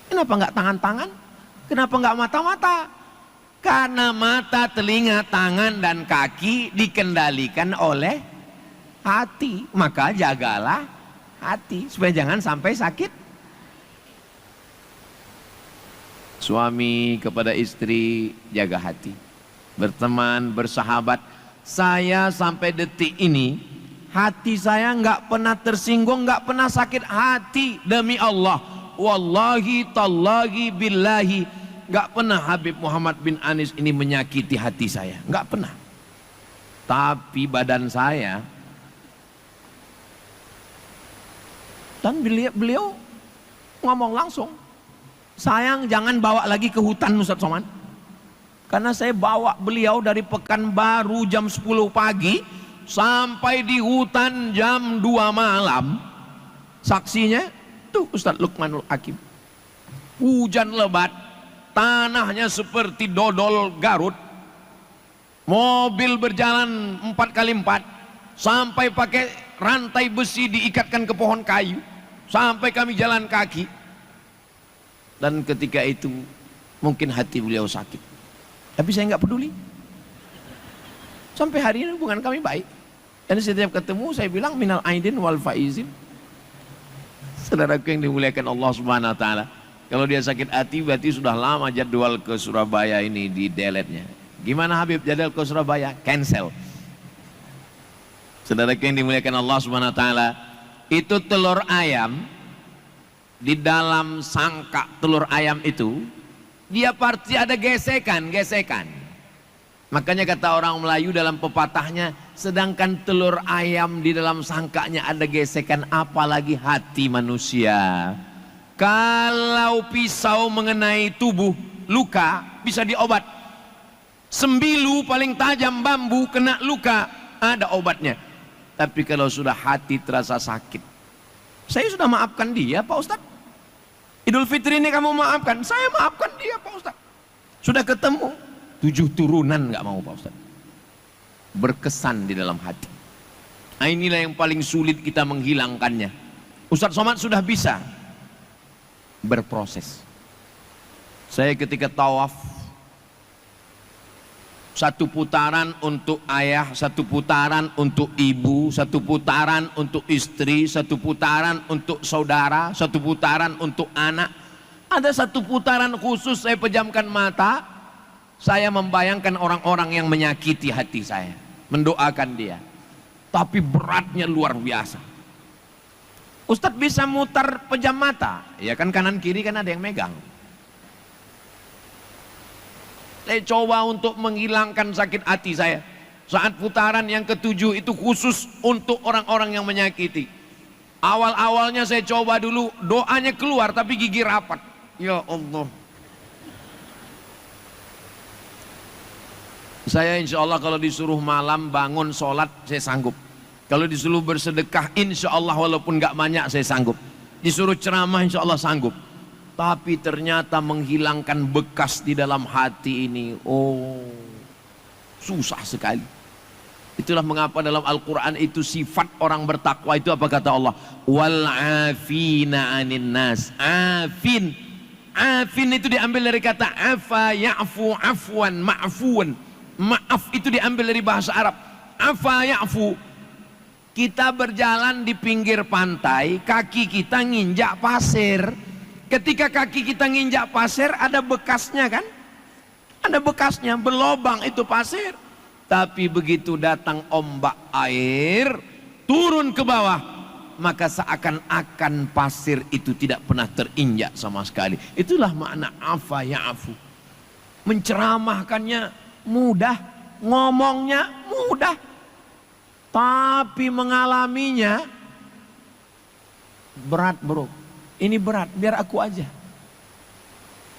Kenapa nggak tangan-tangan? Kenapa nggak mata-mata? Karena mata, telinga, tangan, dan kaki dikendalikan oleh hati. Maka jagalah hati supaya jangan sampai sakit. Suami kepada istri, jaga hati. Berteman, bersahabat. Saya sampai detik ini, hati saya nggak pernah tersinggung, nggak pernah sakit hati. Demi Allah, wallahi, tallahi, billahi, nggak pernah Habib Muhammad bin Anis ini menyakiti hati saya, nggak pernah. Tapi badan saya, dan beliau ngomong langsung, sayang jangan bawa lagi ke hutan Ustaz Somad. Karena saya bawa beliau dari Pekanbaru jam 10 pagi sampai di hutan jam 2 malam. Saksinya tuh Ustaz Lukmanul Hakim. Hujan lebat, tanahnya seperti dodol Garut. Mobil berjalan 4x4 sampai pakai rantai besi diikatkan ke pohon kayu sampai kami jalan kaki. Dan ketika itu mungkin hati beliau sakit, tapi saya nggak peduli. Sampai hari ini hubungan kami baik. Dan setiap ketemu saya bilang minal aidin wal faizin. Saudaraku yang dimuliakan Allah Subhanahu wa taala, kalau dia sakit hati berarti sudah lama jadwal ke Surabaya ini di delete-nya. Gimana Habib, jadwal ke Surabaya? Cancel. Saudaraku yang dimuliakan Allah Subhanahu wa taala, itu telur ayam. Di dalam sangka telur ayam itu, dia pasti ada gesekan. Makanya kata orang Melayu dalam pepatahnya, sedangkan telur ayam di dalam sangkanya ada gesekan, apalagi hati manusia. Kalau pisau mengenai tubuh, luka bisa diobat. Sembilu paling tajam bambu kena luka, ada obatnya. Tapi kalau sudah hati terasa sakit, saya sudah maafkan dia Pak Ustadz. Idul Fitri ini kamu maafkan, saya maafkan dia Pak Ustadz. Sudah ketemu 7 turunan nggak mau Pak Ustadz. Berkesan di dalam hati. Nah, inilah yang paling sulit kita menghilangkannya. Ustadz Somad sudah bisa berproses. Saya ketika tawaf, 1 putaran untuk ayah, 1 putaran untuk ibu, 1 putaran untuk istri, 1 putaran untuk saudara, 1 putaran untuk anak. Ada 1 putaran khusus saya pejamkan mata, saya membayangkan orang-orang yang menyakiti hati saya, mendoakan dia. Tapi beratnya luar biasa. Ustadz bisa mutar pejam mata, ya kan kanan kiri kan ada yang megang. Saya coba untuk menghilangkan sakit hati saya. Saat putaran yang ke-7 itu khusus untuk orang-orang yang menyakiti. Awal-awalnya saya coba dulu, doanya keluar tapi gigi rapat. Ya Allah. Saya insya Allah kalau disuruh malam bangun sholat saya sanggup. Kalau disuruh bersedekah insya Allah walaupun gak banyak saya sanggup. Disuruh ceramah insya Allah sanggup. Tapi ternyata menghilangkan bekas di dalam hati ini, oh, susah sekali. Itulah mengapa dalam Al-Quran itu sifat orang bertakwa itu apa kata Allah? Wal afina anin nas. Afin. Afin itu diambil dari kata afa ya'fu afwan ma'fuun. Maaf itu diambil dari bahasa Arab. Afa ya'fu. Kita berjalan di pinggir pantai, kaki kita nginjak pasir. Ketika kaki kita nginjak pasir ada bekasnya kan? Ada bekasnya, berlobang itu pasir. Tapi begitu datang ombak air, turun ke bawah, maka seakan-akan pasir itu tidak pernah terinjak sama sekali. Itulah makna afa ya'fu. Menceramahkannya mudah, ngomongnya mudah. Tapi mengalaminya berat bro. Ini berat, biar aku aja.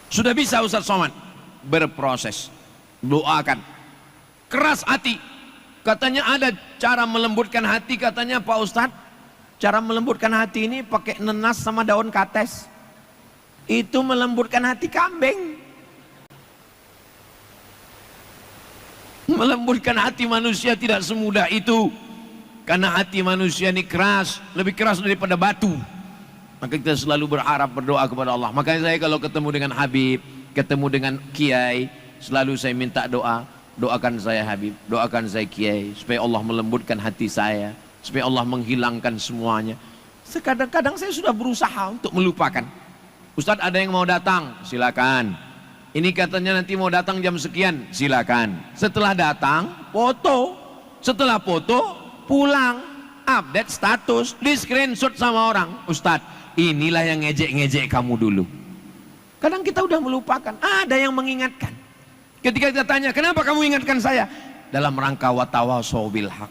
Sudah bisa Ustaz Somad berproses, doakan. Keras hati, katanya ada cara melembutkan hati, katanya Pak Ustadz. Cara melembutkan hati ini pakai nenas sama daun kates. Itu melembutkan hati kambing. Melembutkan hati manusia tidak semudah itu. Karena hati manusia ini keras, lebih keras daripada batu. Maka kita selalu berharap, berdoa kepada Allah. Makanya saya kalau ketemu dengan Habib, ketemu dengan Kiai, selalu saya minta doa. Doakan saya Habib, doakan saya Kiai, supaya Allah melembutkan hati saya, supaya Allah menghilangkan semuanya. Kadang-kadang saya sudah berusaha untuk melupakan. Ustadz, ada yang mau datang, silakan. Ini katanya nanti mau datang jam sekian, silakan. Setelah datang, foto. Setelah foto, pulang, update status, di screenshot sama orang. Ustadz, inilah yang ngejek-ngejek kamu dulu. Kadang kita udah melupakan, ada yang mengingatkan. Ketika kita tanya, kenapa kamu ingatkan saya? Dalam rangka watawasau bil haq.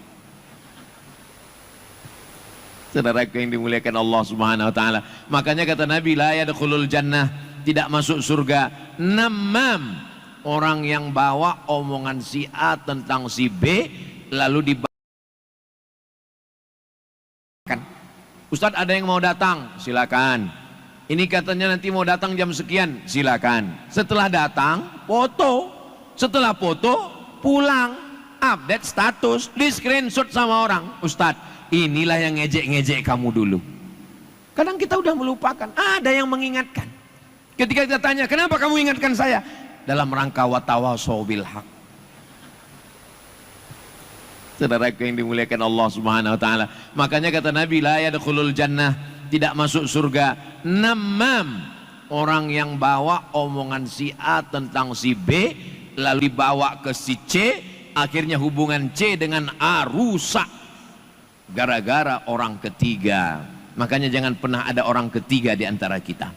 Saudaraku yang dimuliakan Allah Subhanahu wa taala. Makanya kata Nabi, la yadkhulul jannah, tidak masuk surga namam, orang yang bawa omongan si A tentang si B lalu dibagikan. Ustadz, ada yang mau datang, silakan. Ini katanya nanti mau datang jam sekian, silakan. Setelah datang, foto. Setelah foto, pulang, update status, di screenshot sama orang. Ustadz, inilah yang ngejek-ngejek kamu dulu. Kadang kita udah melupakan, ada yang mengingatkan. Ketika kita tanya, kenapa kamu ingatkan saya? Dalam rangka watawasau bil haq. Saudaraku yang dimuliakan Allah Subhanahu wa taala. Makanya kata Nabi, la yadkhulul jannah, tidak masuk surga namam, orang yang bawa omongan si A tentang si B lalu dibawa ke si C, akhirnya hubungan C dengan A rusak gara-gara orang ketiga. Makanya jangan pernah ada orang ketiga di antara kita.